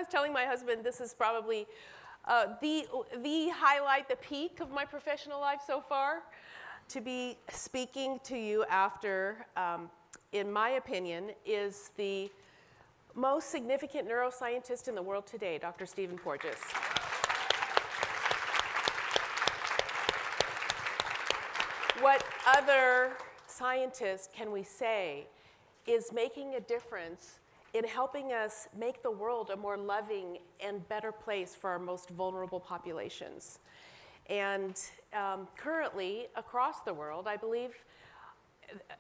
was telling my husband this is probably the highlight, the peak of my professional life so far, to be speaking to you after, in my opinion, is the most significant neuroscientist in the world today, Dr. Steven Porges. What other scientist can we say is making a difference in helping us make the world a more loving and better place for our most vulnerable populations? And currently, across the world, I believe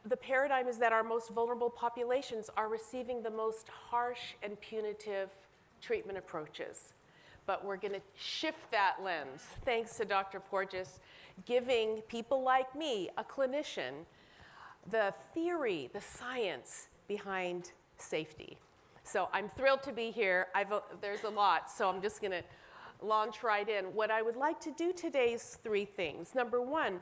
the paradigm is that our most vulnerable populations are receiving the most harsh and punitive treatment approaches. But we're going to shift that lens, thanks to Dr. Porges, giving people like me, a clinician, the theory, the science behind safety. So I'm thrilled to be here. There's a lot, so I'm just going to launch right in. What I would like to do today is three things. Number one,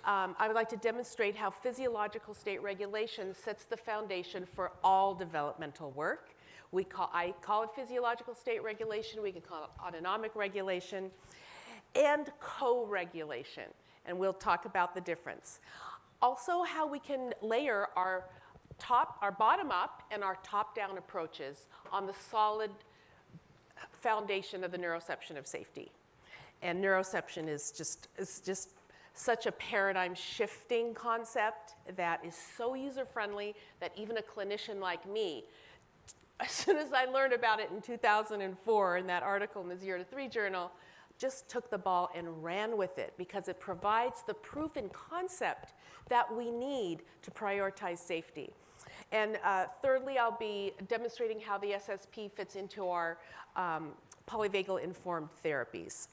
I would like to demonstrate how physiological state regulation sets the foundation for all developmental work. I call it physiological state regulation. We can call it autonomic regulation and co-regulation, and we'll talk about the difference. Also, how we can layer our bottom-up and our top-down approaches on the solid foundation of the neuroception of safety. And neuroception is just such a paradigm-shifting concept that is so user-friendly that even a clinician like me, as soon as I learned about it in 2004 in that article in the 0 to 3 journal, just took the ball and ran with it because it provides the proof and concept that we need to prioritize safety. And thirdly, I'll be demonstrating how the SSP fits into our polyvagal informed therapies.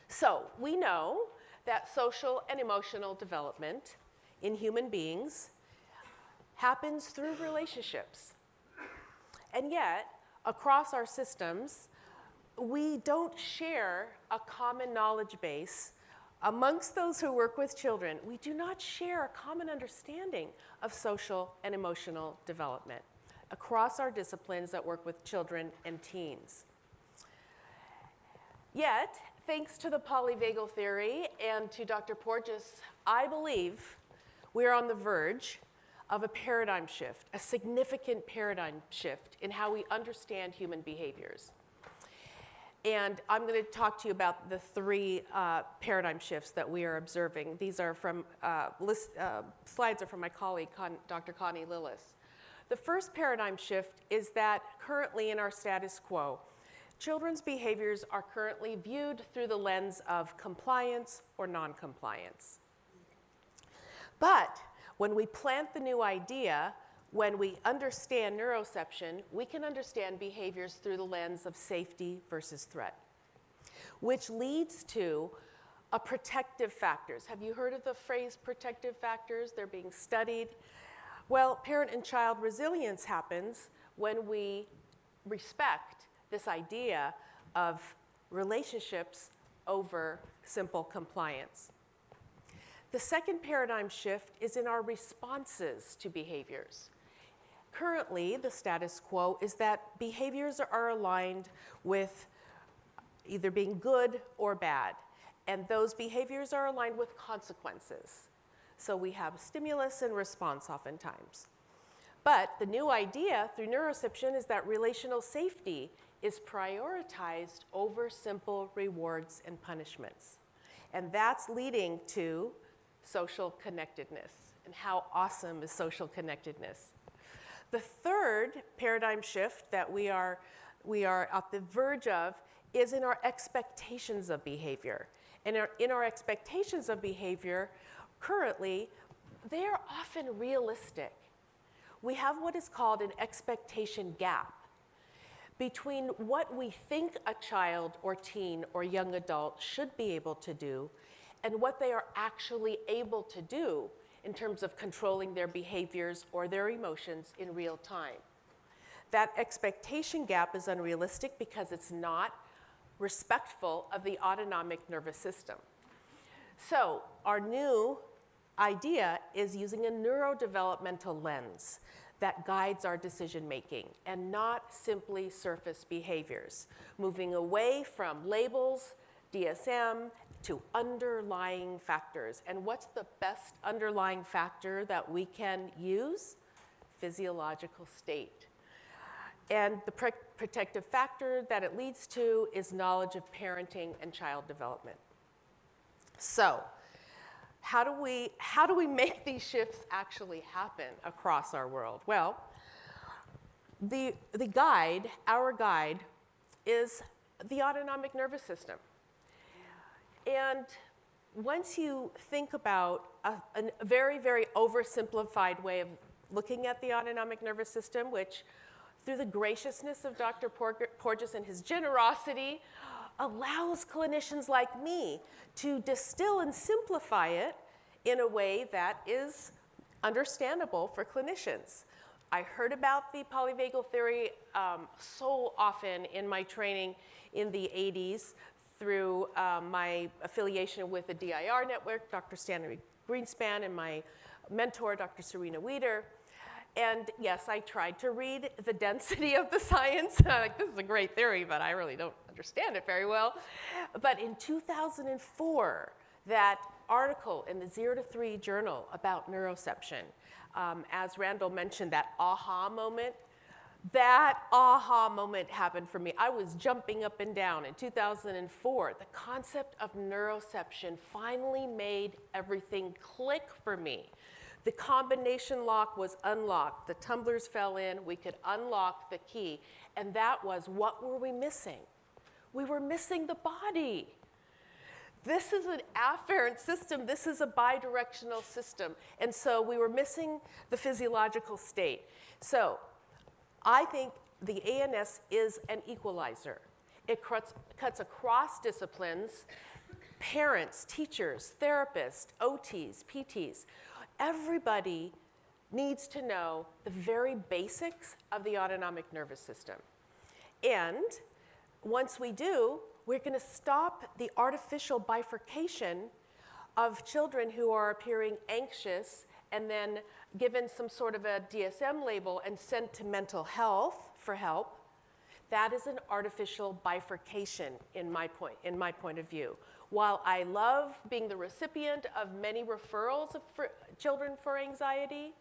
So we know that social and emotional development in human beings happens through relationships. And yet, across our systems, we don't share a common knowledge base. Amongst those who work with children, we do not share a common understanding of social and emotional development across our disciplines that work with children and teens. Yet, thanks to the polyvagal theory and to Dr. Porges, I believe we are on the verge of a paradigm shift, a significant paradigm shift in how we understand human behaviors. And I'm going to talk to you about the three paradigm shifts that we are observing. These are from, slides are from my colleague, Dr. Connie Lillis. The first paradigm shift is that currently in our status quo, children's behaviors are currently viewed through the lens of compliance or non-compliance. But when we plant the new idea, when we understand neuroception, we can understand behaviors through the lens of safety versus threat, which leads to a protective factors. Have you heard of the phrase protective factors? They're being studied. Well, parent and child resilience happens when we respect this idea of relationships over simple compliance. The second paradigm shift is in our responses to behaviors. Currently, the status quo is that behaviors are aligned with either being good or bad, and those behaviors are aligned with consequences. So we have stimulus and response oftentimes. But the new idea through neuroception is that relational safety is prioritized over simple rewards and punishments. And that's leading to social connectedness. And how awesome is social connectedness? The third paradigm shift that we are at the verge of is in our expectations of behavior. And in our expectations of behavior, currently, they are often realistic. We have what is called an expectation gap between what we think a child or teen or young adult should be able to do and what they are actually able to do in terms of controlling their behaviors or their emotions in real time. That expectation gap is unrealistic because it's not respectful of the autonomic nervous system. So our new idea is using a neurodevelopmental lens that guides our decision making and not simply surface behaviors, moving away from labels, DSM, to underlying factors. And what's the best underlying factor that we can use? Physiological state. And the protective factor that it leads to is knowledge of parenting and child development. So, how do we make these shifts actually happen across our world? Well, our guide is the autonomic nervous system. And once you think about a very, very oversimplified way of looking at the autonomic nervous system, which through the graciousness of Dr. Porges and his generosity, allows clinicians like me to distill and simplify it in a way that is understandable for clinicians. I heard about the polyvagal theory so often in my training in the 80s through my affiliation with the DIR network, Dr. Stanley Greenspan, and my mentor, Dr. Serena Wieder. And yes, I tried to read the density of the science. Like, this is a great theory, but I really don't understand it very well. But in 2004, that article in the 0 to 3 journal about neuroception, as Randall mentioned, that aha moment happened for me. I was jumping up and down in 2004. The concept of neuroception finally made everything click for me. The combination lock was unlocked. The tumblers fell in. We could unlock the key. And that was, what were we missing? We were missing the body. This is an afferent system. This is a bidirectional system. And so we were missing the physiological state. So I think the ANS is an equalizer. It cuts across disciplines, parents, teachers, therapists, OTs, PTs. Everybody needs to know the very basics of the autonomic nervous system. And once we do, we're going to stop the artificial bifurcation of children who are appearing anxious and then given some sort of a DSM label and sent to mental health for help. That is an artificial bifurcation in my point of view. While I love being the recipient of many referrals of children for anxiety,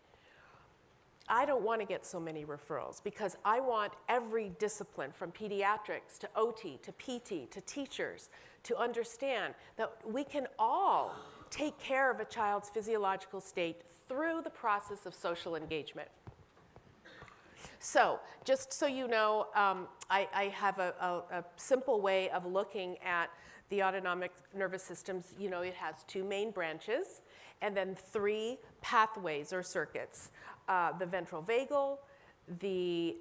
I don't want to get so many referrals because I want every discipline from pediatrics to OT to PT to teachers to understand that we can all take care of a child's physiological state through the process of social engagement. So, just so you know, I have a simple way of looking at the autonomic nervous systems. You know, it has 2 main branches and then 3 pathways or circuits. The ventral vagal, the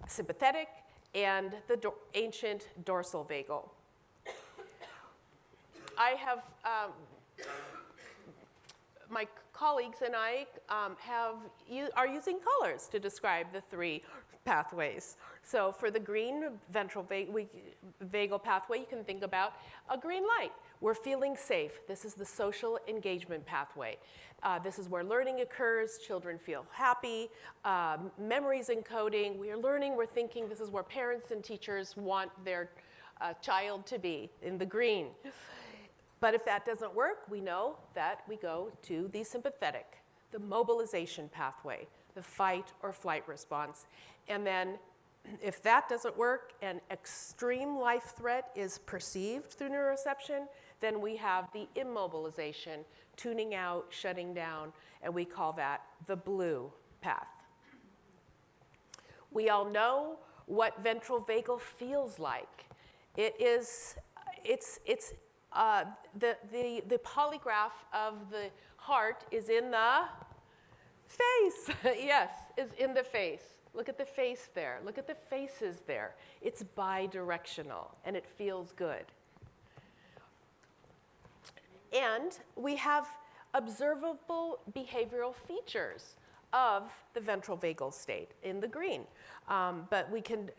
sympathetic, and the ancient dorsal vagal. I have, my colleagues and I are using colors to describe the 3 pathways. So for the green ventral vagal pathway, you can think about a green light. We're feeling safe. This is the social engagement pathway. This is where learning occurs. Children feel happy. Memories encoding. We are learning. We're thinking. This is where parents and teachers want their child to be, in the green. But if that doesn't work, we know that we go to the sympathetic, the mobilization pathway, the fight or flight response. And then if that doesn't work and extreme life threat is perceived through neuroception, then we have the immobilization, tuning out, shutting down, and we call that the blue path. We all know what ventral vagal feels like. It's the polygraph of the heart is in the face. Yes, is in the face. Look at the face there. Look at the faces there. It's bidirectional, and it feels good. And we have observable behavioral features of the ventral vagal state in the green. But we can,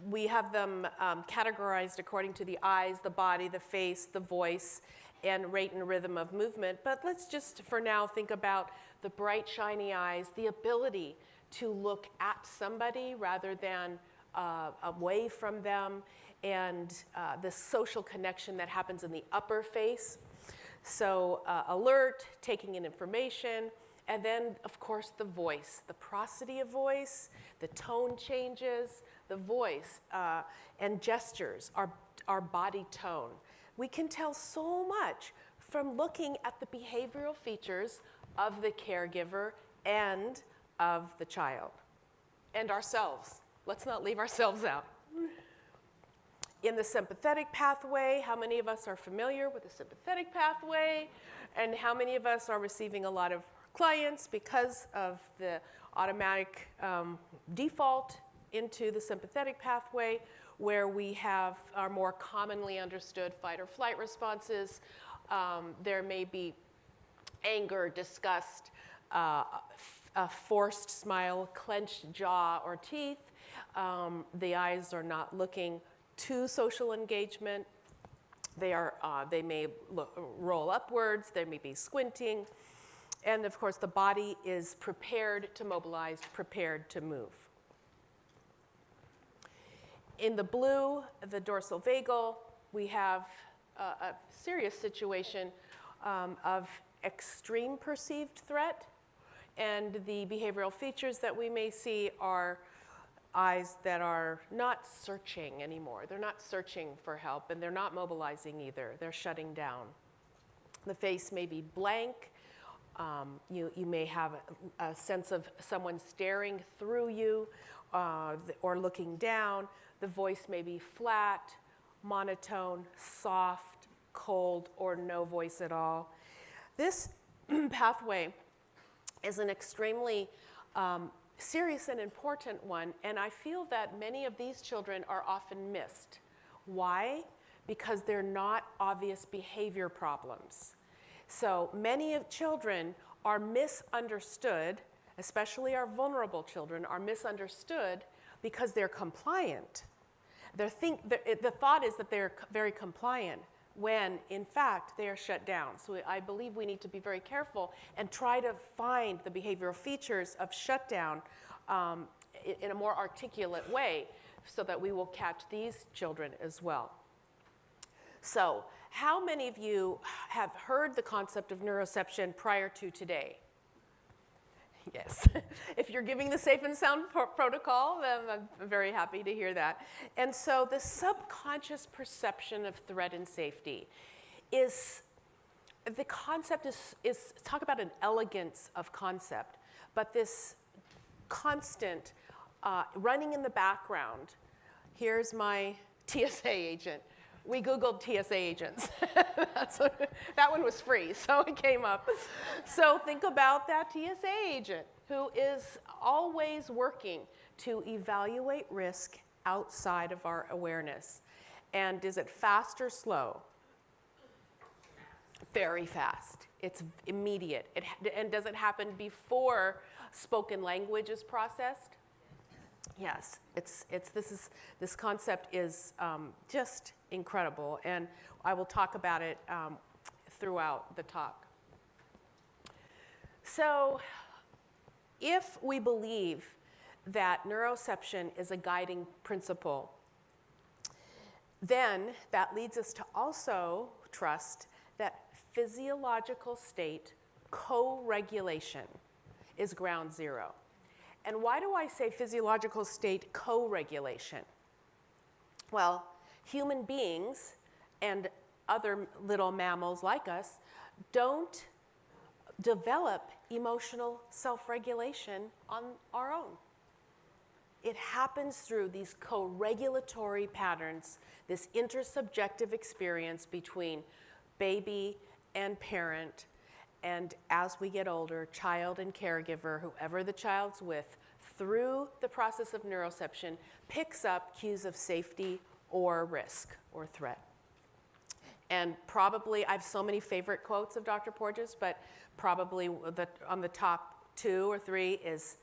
we have them categorized according to the eyes, the body, the face, the voice, and rate and rhythm of movement. But let's just, for now, think about the bright, shiny eyes, the ability to look at somebody rather than away from them, and the social connection that happens in the upper face. So alert, taking in information, and then, of course, the voice, the prosody of voice, the tone changes, the voice and gestures, our body tone. We can tell so much from looking at the behavioral features of the caregiver and of the child, and ourselves. Let's not leave ourselves out. In the sympathetic pathway, how many of us are familiar with the sympathetic pathway? And how many of us are receiving a lot of clients because of the automatic default into the sympathetic pathway, where we have our more commonly understood fight or flight responses. There may be anger, disgust, a forced smile, clenched jaw or teeth. The eyes are not looking to social engagement. They may roll upwards. They may be squinting. And of course, the body is prepared to mobilize, prepared to move. In the blue, the dorsal vagal, we have a serious situation of extreme perceived threat. And the behavioral features that we may see are eyes that are not searching anymore. They're not searching for help, and they're not mobilizing either. They're shutting down. The face may be blank. You may have a sense of someone staring through you or looking down. The voice may be flat, monotone, soft, cold, or no voice at all. This pathway is an extremely serious and important one, and I feel that many of these children are often missed. Why? Because they're not obvious behavior problems. So many of children are misunderstood, especially our vulnerable children are misunderstood because they're compliant. The thought is that they're very compliant, when in fact they are shut down. So I believe we need to be very careful and try to find the behavioral features of shutdown in a more articulate way so that we will catch these children as well. So how many of you have heard the concept of neuroception prior to today? Yes. If you're giving the safe and sound protocol, then I'm very happy to hear that. And so the subconscious perception of threat and safety is, the concept is talk about an elegance of concept, but this constant running in the background. Here's my TSA agent. We Googled TSA agents. That one was free, so it came up. So think about that TSA agent who is always working to evaluate risk outside of our awareness. And is it fast or slow? Very fast. It's immediate. And does it happen before spoken language is processed? Yes, this concept is just incredible, and I will talk about it throughout the talk. So if we believe that neuroception is a guiding principle, then that leads us to also trust that physiological state co-regulation is ground zero. And why do I say physiological state co-regulation? Well, human beings and other little mammals like us don't develop emotional self-regulation on our own. It happens through these co-regulatory patterns, this intersubjective experience between baby and parent, and as we get older, child and caregiver, whoever the child's with, through the process of neuroception, picks up cues of safety or risk or threat. And probably, I have so many favorite quotes of Dr. Porges, but probably on the top 2 or 3 is,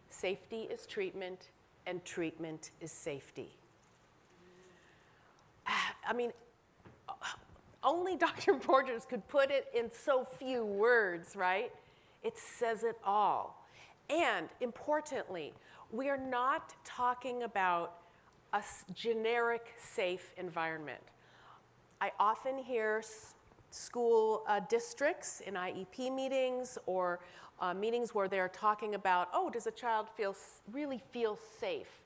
safety is treatment and treatment is safety. I mean, only Dr. Porges could put it in so few words, right? It says it all. And importantly, we are not talking about a generic safe environment. I often hear school districts in IEP meetings or meetings where they're talking about, oh, does a child really feel safe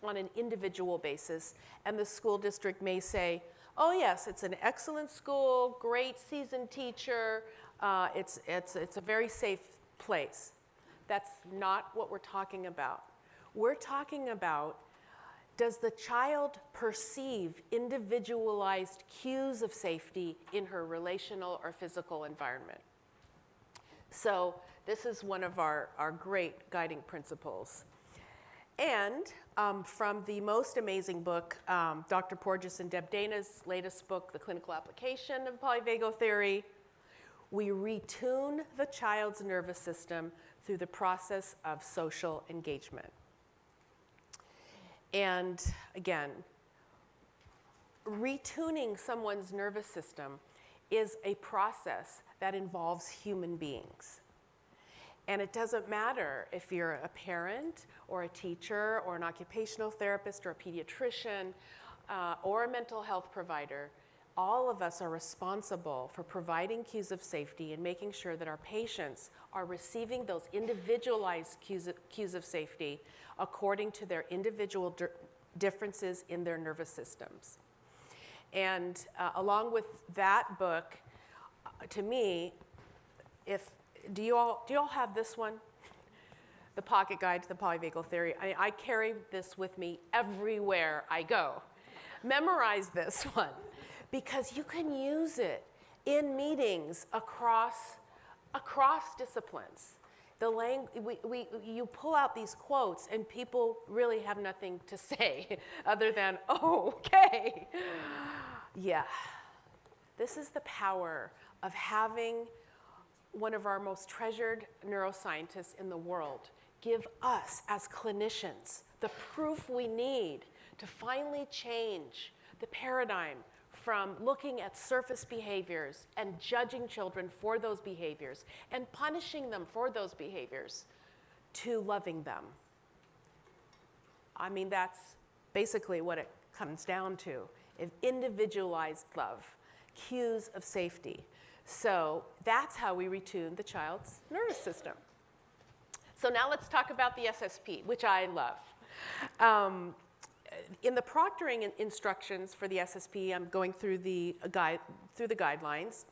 on an individual basis? And the school district may say, oh yes, it's an excellent school, great seasoned teacher, it's a very safe place. That's not what we're talking about. We're talking about, does the child perceive individualized cues of safety in her relational or physical environment? So this is one of our great guiding principles. And from the most amazing book, Dr. Porges and Deb Dana's latest book, The Clinical Application of Polyvagal Theory, we retune the child's nervous system through the process of social engagement. And again, retuning someone's nervous system is a process that involves human beings. And it doesn't matter if you're a parent or a teacher or an occupational therapist or a pediatrician or a mental health provider. All of us are responsible for providing cues of safety and making sure that our patients are receiving those individualized cues of safety according to their individual differences in their nervous systems. And along with that book, to me, do you all have this one? The Pocket Guide to the Polyvagal Theory. I carry this with me everywhere I go. Memorize this one, because you can use it in meetings across disciplines. You pull out these quotes and people really have nothing to say other than, oh, okay. Yeah, this is the power of having one of our most treasured neuroscientists in the world give us as clinicians the proof we need to finally change the paradigm from looking at surface behaviors and judging children for those behaviors and punishing them for those behaviors to loving them. I mean, that's basically what it comes down to, individualized love, cues of safety. So that's how we retune the child's nervous system. So now let's talk about the SSP, which I love. In the proctoring instructions for the SSP, I'm going through the guidelines.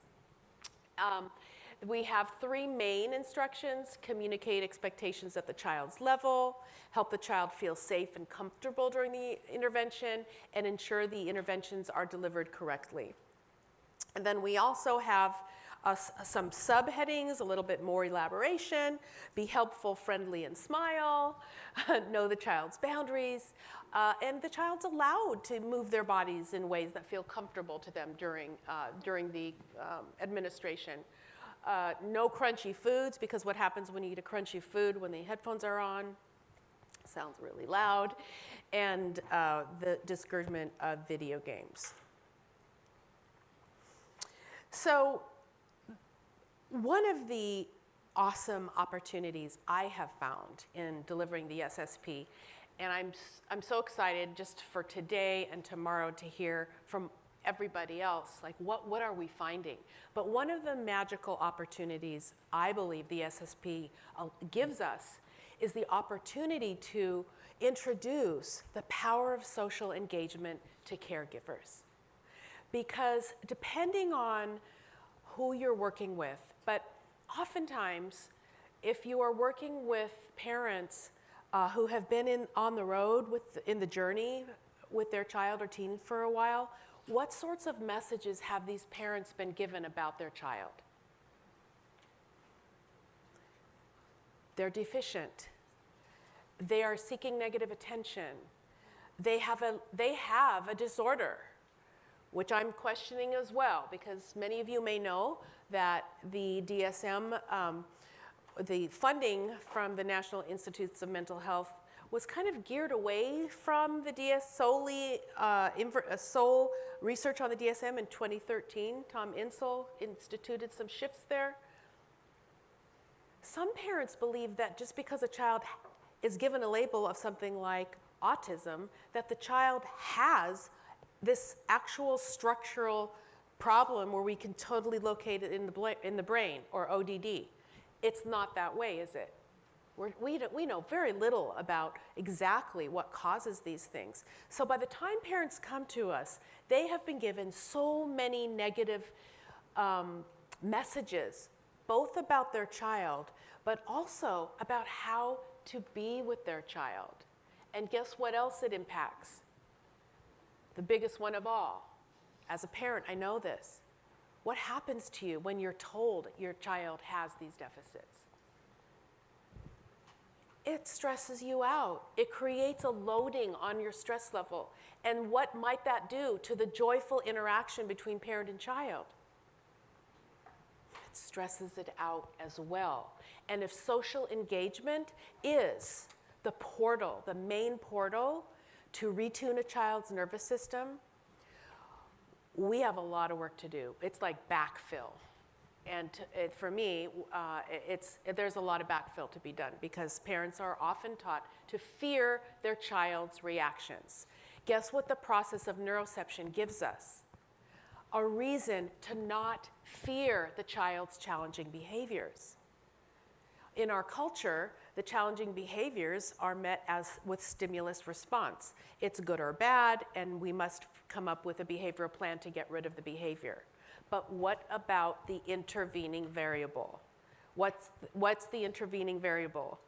We have 3 main instructions: communicate expectations at the child's level, help the child feel safe and comfortable during the intervention, and ensure the interventions are delivered correctly. And then we also have some subheadings, a little bit more elaboration: be helpful, friendly, and smile, know the child's boundaries, and the child's allowed to move their bodies in ways that feel comfortable to them during the administration. No crunchy foods, because what happens when you eat a crunchy food when the headphones are on? Sounds really loud. And the discouragement of video games. So one of the awesome opportunities I have found in delivering the SSP, and I'm so excited just for today and tomorrow to hear from everybody else, like what are we finding? But one of the magical opportunities I believe the SSP gives us is the opportunity to introduce the power of social engagement to caregivers. Because depending on who you're working with, but oftentimes if you are working with parents who have been on the road in the journey with their child or teen for a while, what sorts of messages have these parents been given about their child? They're deficient. They are seeking negative attention. They have a disorder, which I'm questioning as well, because many of you may know that the DSM, the funding from the National Institutes of Mental Health was kind of geared away from the sole research on the DSM in 2013. Tom Insel instituted some shifts there. Some parents believe that just because a child is given a label of something like autism, that the child has this actual structural problem where we can totally locate it in the brain, or ODD. It's not that way, is it? We know very little about exactly what causes these things. So by the time parents come to us, they have been given so many negative messages, both about their child, but also about how to be with their child. And guess what else it impacts? The biggest one of all. As a parent, I know this. What happens to you when you're told your child has these deficits? It stresses you out. It creates a loading on your stress level. And what might that do to the joyful interaction between parent and child? It stresses it out as well. And if social engagement is the portal, the main portal to retune a child's nervous system, we have a lot of work to do. It's like backfill. And for me, there's a lot of backfill to be done because parents are often taught to fear their child's reactions. Guess what the process of neuroception gives us? A reason to not fear the child's challenging behaviors. In our culture, the challenging behaviors are met with stimulus response. It's good or bad, and we must come up with a behavioral plan to get rid of the behavior. But what about the intervening variable? What's the intervening variable?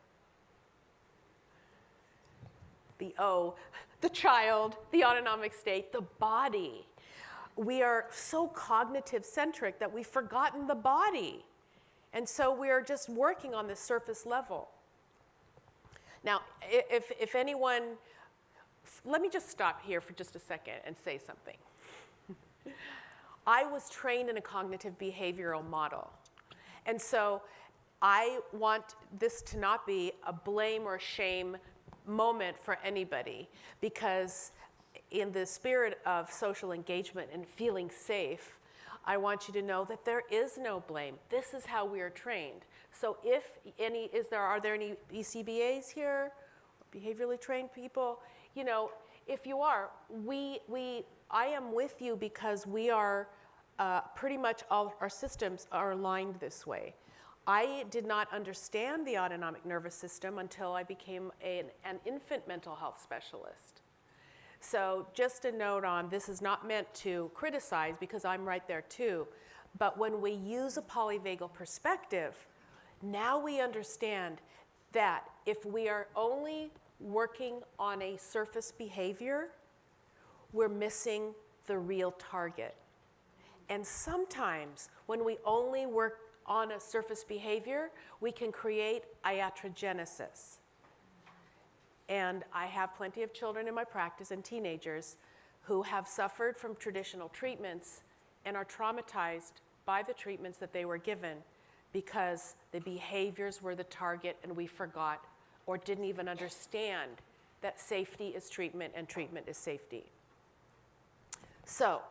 The O, the child, the autonomic state, the body. We are so cognitive centric that we've forgotten the body. And so we are just working on the surface level. Now, if anyone, let me just stop here for just a second and say something. I was trained in a cognitive behavioral model. And so I want this to not be a blame or shame moment for anybody, because in the spirit of social engagement and feeling safe, I want you to know that there is no blame. This is how we are trained. So are there any BCBAs here? Behaviorally trained people? You know, if you are, I am with you because we are pretty much all our systems are aligned this way. I did not understand the autonomic nervous system until I became an infant mental health specialist. So just a note on, this is not meant to criticize because I'm right there too, but when we use a polyvagal perspective, now we understand that if we are only working on a surface behavior, we're missing the real target. And sometimes when we only work on a surface behavior, we can create iatrogenesis. And I have plenty of children in my practice and teenagers who have suffered from traditional treatments and are traumatized by the treatments that they were given because the behaviors were the target and we forgot or didn't even understand that safety is treatment and treatment is safety. So,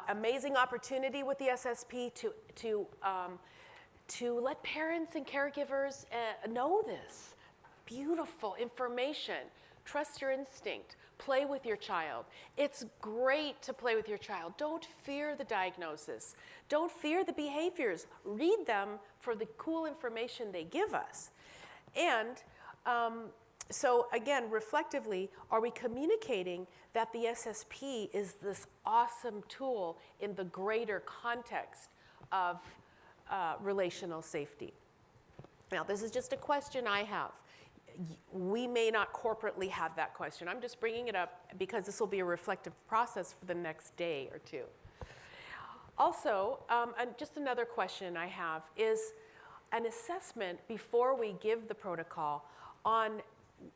amazing opportunity with the SSP to let parents and caregivers know this. Beautiful information. Trust your instinct. Play with your child. It's great to play with your child. Don't fear the diagnosis. Don't fear the behaviors. Read them for the cool information they give us. And so again, reflectively, are we communicating that the SSP is this awesome tool in the greater context of relational safety? Now, this is just a question I have. We may not corporately have that question. I'm just bringing it up because this will be a reflective process for the next day or two. Also, just another question I have is an assessment before we give the protocol on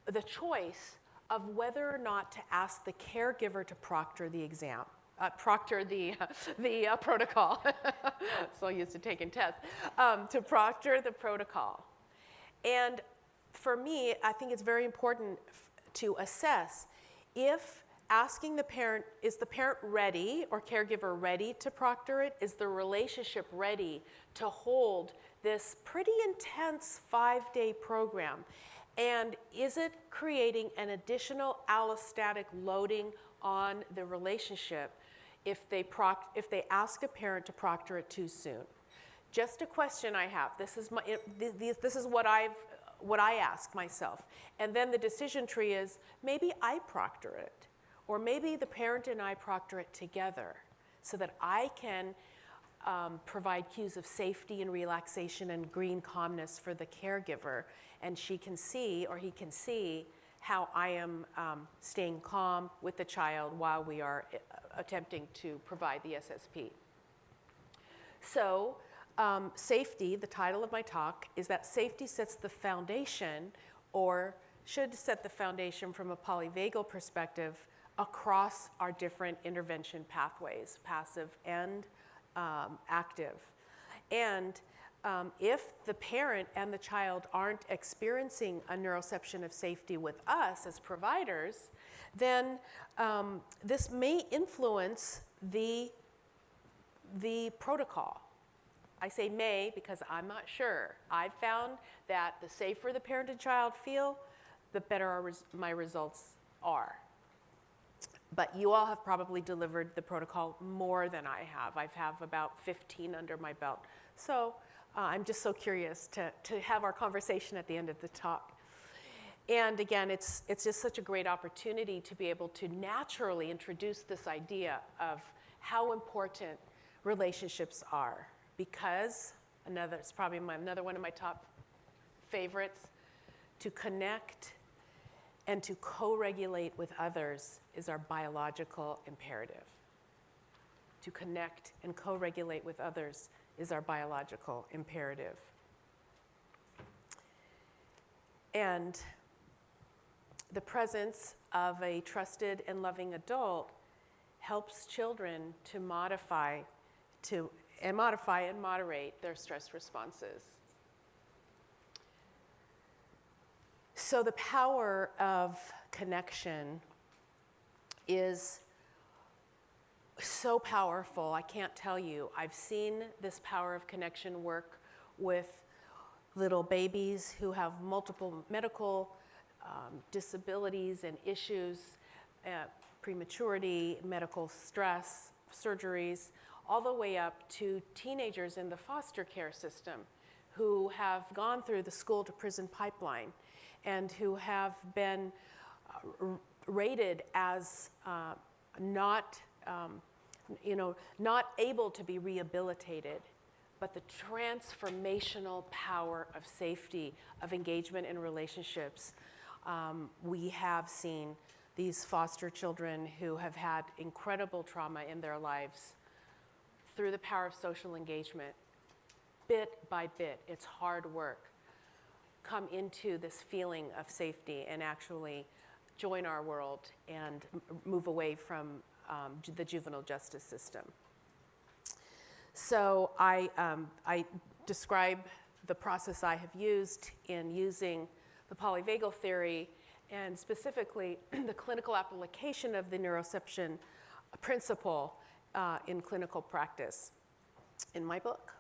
the choice of whether or not to ask the caregiver to proctor the exam. Proctor the protocol. So used to taking tests. To proctor the protocol. And for me, I think it's very important to assess if asking the parent, is the parent ready or caregiver ready to proctor it? Is the relationship ready to hold this pretty intense 5-day program? And is it creating an additional allostatic loading on the relationship if they ask a parent to proctor it too soon? Just a question I have. This is what I ask myself. And then the decision tree is, maybe I proctor it, or maybe the parent and I proctor it together, so that I can provide cues of safety and relaxation and green calmness for the caregiver, and she can see, or he can see, how I am staying calm with the child while we are attempting to provide the SSP. So safety, the title of my talk, is that safety sets the foundation, or should set the foundation from a polyvagal perspective, across our different intervention pathways, passive and active. And if the parent and the child aren't experiencing a neuroception of safety with us as providers, then this may influence the protocol. I say may because I'm not sure. I've found that the safer the parent and child feel, the better my results are. But you all have probably delivered the protocol more than I have. I have about 15 under my belt. So I'm just so curious to have our conversation at the end of the talk. And again, it's just such a great opportunity to be able to naturally introduce this idea of how important relationships are. Because, it's probably another one of my top favorites, to connect and to co-regulate with others is our biological imperative. To connect and co-regulate with others is our biological imperative. And the presence of a trusted and loving adult helps children to modify and moderate their stress responses. So the power of connection is so powerful, I can't tell you. I've seen this power of connection work with little babies who have multiple medical disabilities and issues, prematurity, medical stress, surgeries, all the way up to teenagers in the foster care system who have gone through the school to prison pipeline and who have been rated as not able to be rehabilitated. But the transformational power of safety, of engagement in relationships, we have seen these foster children who have had incredible trauma in their lives through the power of social engagement, bit by bit, it's hard work, come into this feeling of safety and actually join our world and move away from the juvenile justice system. So I describe the process I have used in using the polyvagal theory, and specifically the clinical application of the neuroception principle in clinical practice in my book.